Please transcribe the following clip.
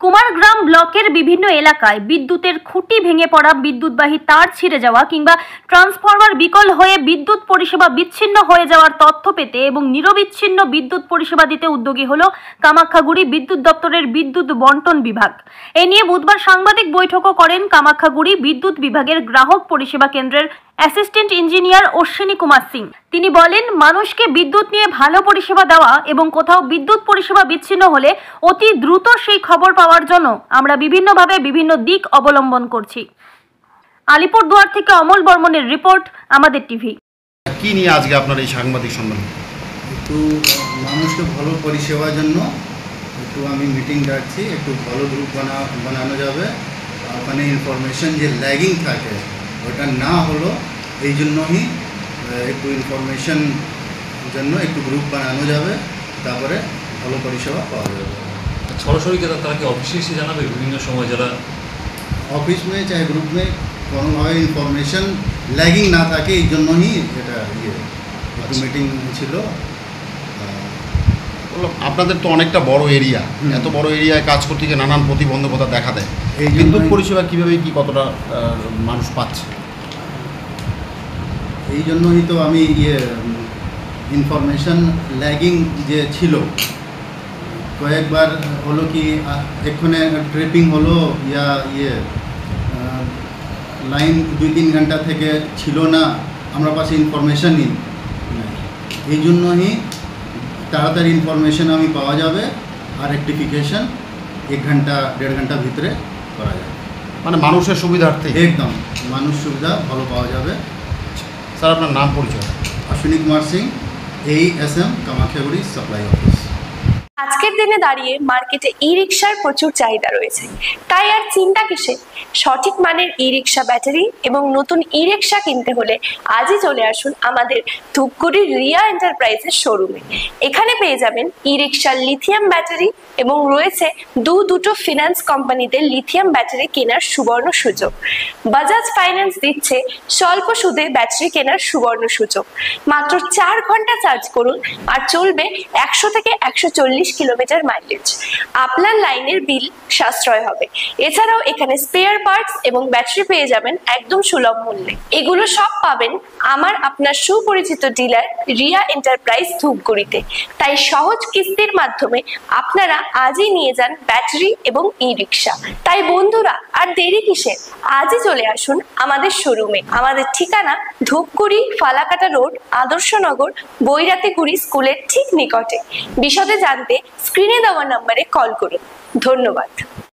কুমারগ্রাম ব্লকের বিভিন্ন এলাকায় বিদ্যুতের খুঁটি ভেঙে পড়া, বিদ্যুৎবাহী তার ছিঁড়ে যাওয়া কিংবা ট্রান্সফরমার বিকল হয়ে বিদ্যুৎ পরিষেবা বিচ্ছিন্ন হয়ে যাওয়ার তথ্য পেতে এবং নিরবিচ্ছিন্ন বিদ্যুৎ পরিষেবা দিতে উদ্যোগী হলো কামাখ্যাগুড়ি বিদ্যুৎ দপ্তরের বিদ্যুৎ বন্টন বিভাগ। এ নিয়ে বুধবার সাংবাদিক বৈঠকও করেন কামাখ্যাগুড়ি বিদ্যুৎ বিভাগের গ্রাহক পরিষেবা কেন্দ্রের অ্যাসিস্ট্যান্ট ইঞ্জিনিয়ার অশ্বিনী কুমার সিং। তিনি বলেন, মানুষকে বিদ্যুৎ নিয়ে ভালো পরিষেবা দেওয়া এবং কোথাও বিদ্যুৎ পরিষেবা বিচ্ছিন্ন হলে অতি দ্রুত সেই খবর পাওয়ার জন্য আমরা বিভিন্নভাবে বিভিন্ন দিক অবলম্বন করছি। আলিপুরদুয়ার থেকে অমল বর্মনের রিপোর্ট, আমাদের টিভি। কি নিয়ে আজকে আপনার এই সাংবাদিক সম্মেলন? একটু মানুষকে ভালো পরিষেবার জন্য একটু আমি মিটিং ডাকছি, একটু ভালো গ্রুপ বানানো যাবে। ওখানে ইনফরমেশন যে ল্যাগিং থাকে ওটা না হলো, এই জন্যই একটু ইনফরমেশন জন্য একটু গ্রুপ বানানো যাবে, তারপরে ভালো পরিষেবা পাওয়া যাবে। সরাসরি তারা কি অফিসে এসে জানাবে বিভিন্ন সময়, যারা অফিস মে চাहे গ্রুপ মে কোনোভাবে ইনফরমেশন ল্যাগিং না থাকে, এই জন্যই এটা একটু মিটিং ছিল। আপনাদের তো অনেকটা বড় এরিয়া, এত বড় এরিয়ায় কাজ করতে গিয়ে নানান প্রতিবন্ধকতা দেখা দেয়। এই বিদ্যুৎ পরিষেবা কীভাবে কতটা মানুষ পাচ্ছে, এই জন্যই তো আমি ইনফরমেশন ল্যাগিং যে ছিল, কয়েকবার হলো কি এক্ষণে ট্রিপিং হলো ইয়া লাইন 2-3 ঘন্টা থেকে ছিল না, আমরা পাশে ইনফরমেশন নেই। এই জন্যই তাড়াতাড়ি ইনফরমেশন আমি পাওয়া যাবে আর রেকটিফিকেশন 1-1.5 ঘন্টা ভিতরে করা যাবে। মানে মানুষের সুবিধার্থে একদম মানুষ সুবিধা ভালো পাওয়া যাবে। স্যার, আপনার নাম পরিচয়? Ashwini Kumar Singh, ASM Kamakhyaguri supply office. আজকের দিনে দাঁড়িয়ে মার্কেটে ই রিক্সার প্রচুর চাহিদা রয়েছে, তাই আর চিন্তা কিসে? সঠিক মানের ই রিক্সা ব্যাটারি এবং নতুন ই রিক্সা কিনতে হলে আজই চলে আসুন আমাদের ধূপগুড়ির রিয়া এন্টারপ্রাইজের শোরুমে। এখানে পেয়ে যাবেন ই রিক্সার লিথিয়াম ব্যাটারি এবং রয়েছে দুটো ফিনান্স কোম্পানিতে লিথিয়াম ব্যাটারি কেনার সুবর্ণ সুযোগ। বাজাজ ফাইন্যান্স দিচ্ছে স্বল্প সুদে ব্যাটারি কেনার সুবর্ণ সুযোগ। মাত্র 4 ঘন্টা চার্জ করুন আর চলবে 100 থেকে 140 কিলোমিটার মাইলেজ। আপনার লাইনের বিল সাশ্রয় হবে। এছাড়াও এখানে স্পেয়ার পার্টস এবং ব্যাটারি পেয়ে যাবেন একদম সুলভ মূল্যে। এগুলো সব পাবেন আমার আপনার সুপরিচিত ডিলার রিয়া এন্টারপ্রাইজ ধূপগুড়িতে। তাই সহজ কিস্তির মাধ্যমে আপনারা আজই নিয়ে যান ব্যাটারি এবং ই রিক্সা। তাই বন্ধুরা, আর দেরি কিসের? আজই চলে আসুন আমাদের শোরুমে। আমাদের ঠিকানা ধূপগুড়ি ফালাকাটা রোড, আদর্শনগর, বৈরাতিগুড়ি স্কুলের ঠিক নিকটে। বিশদে জানতে স্ক্রিনে দেওয়া নম্বরে কল করুন। ধন্যবাদ।